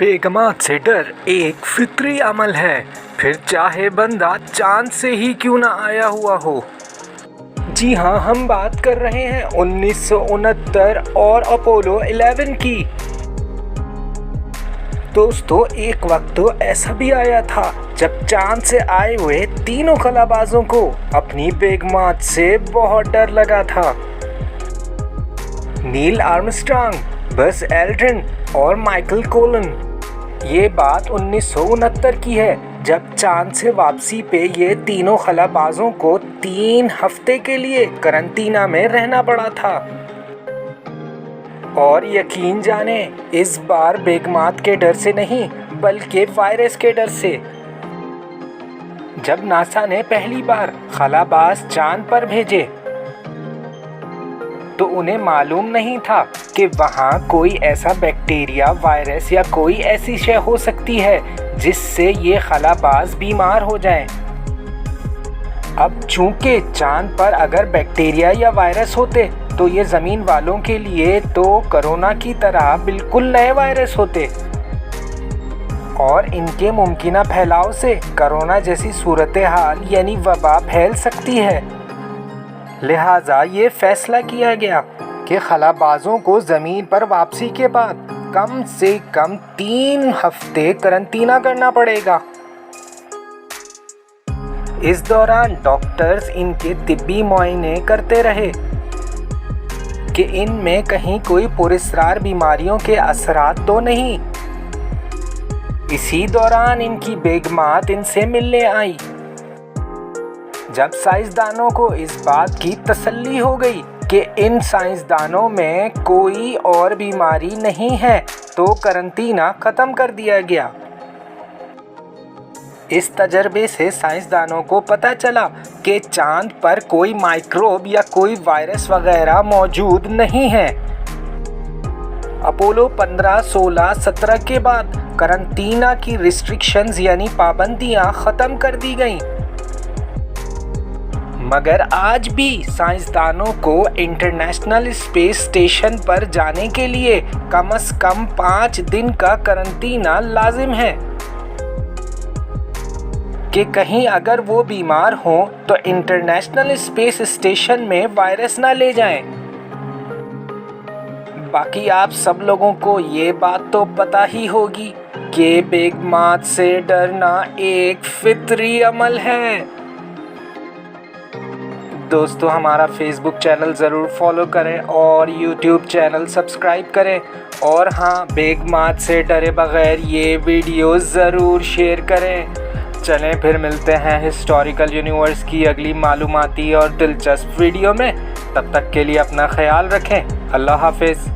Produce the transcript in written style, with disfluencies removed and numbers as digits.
बेगमात से डर एक फितरी अमल है, फिर चाहे बंदा चांद से ही क्यों ना आया हुआ हो। जी हाँ, हम बात कर रहे हैं 1969 और अपोलो 11 की। दोस्तों, एक वक्त तो ऐसा भी आया था जब चांद से आए हुए तीनों खलाबाजों को अपनी बेगमात से बहुत डर लगा था। नील आर्मस्ट्रांग, बस एल्ड्रिन और माइकल कोलन। ये बात 1969 की है, जब चांद से वापसी पे ये तीनों खलाबाजों को 3 हफ्ते के लिए करंटीना में रहना पड़ा था। और यकीन जाने, इस बार बेगमात के डर से नहीं बल्कि वायरस के डर से। जब नासा ने पहली बार खलाबाज चांद पर भेजे तो उन्हें मालूम नहीं था कि वहाँ कोई ऐसा बैक्टीरिया, वायरस या कोई ऐसी शय हो सकती है जिससे ये खलाबाज बीमार हो जाएं। अब चूंकि चांद पर अगर बैक्टीरिया या वायरस होते तो ये ज़मीन वालों के लिए तो कोरोना की तरह बिल्कुल नए वायरस होते और इनके मुमकिन फैलाव से कोरोना जैसी सूरत हाल यानी वबा फैल सकती है। लिहाजा ये फैसला किया गया कि खलाबाजों को ज़मीन पर वापसी के बाद कम से कम 3 हफ्ते करंटीना करना पड़ेगा। इस दौरान डॉक्टर्स इनके तिब्बी मुआयने करते रहे कि इनमें कहीं कोई पुरस्रार बीमारियों के असरात तो नहीं। इसी दौरान इनकी बेगमात इनसे मिलने आई। जब साइंसदानों को इस बात की तसल्ली हो गई कि इन साइंसदानों में कोई और बीमारी नहीं है तो करंटीना ख़त्म कर दिया गया। इस तजर्बे से साइंसदानों को पता चला कि चांद पर कोई माइक्रोब या कोई वायरस वगैरह मौजूद नहीं है। अपोलो 15, 16, 17 के बाद करंटीना की रिस्ट्रिक्शंस यानी पाबंदियां ख़त्म कर दी गईं। मगर आज भी साइंसदानों को इंटरनेशनल स्पेस स्टेशन पर जाने के लिए कम से कम 5 दिन का करंटीना लाजिम है कि कहीं अगर वो बीमार हो तो इंटरनेशनल स्पेस स्टेशन में वायरस ना ले जाएं। बाकी आप सब लोगों को ये बात तो पता ही होगी कि बेगमात से डरना एक फितरी अमल है। दोस्तों, हमारा फेसबुक चैनल ज़रूर फॉलो करें और यूट्यूब चैनल सब्सक्राइब करें। और हाँ, बेगमात से डरे बगैर ये वीडियो ज़रूर शेयर करें। चलें फिर मिलते हैं हिस्टोरिकल यूनिवर्स की अगली मालूमाती और दिलचस्प वीडियो में। तब तक के लिए अपना ख्याल रखें। अल्लाह हाफिज़।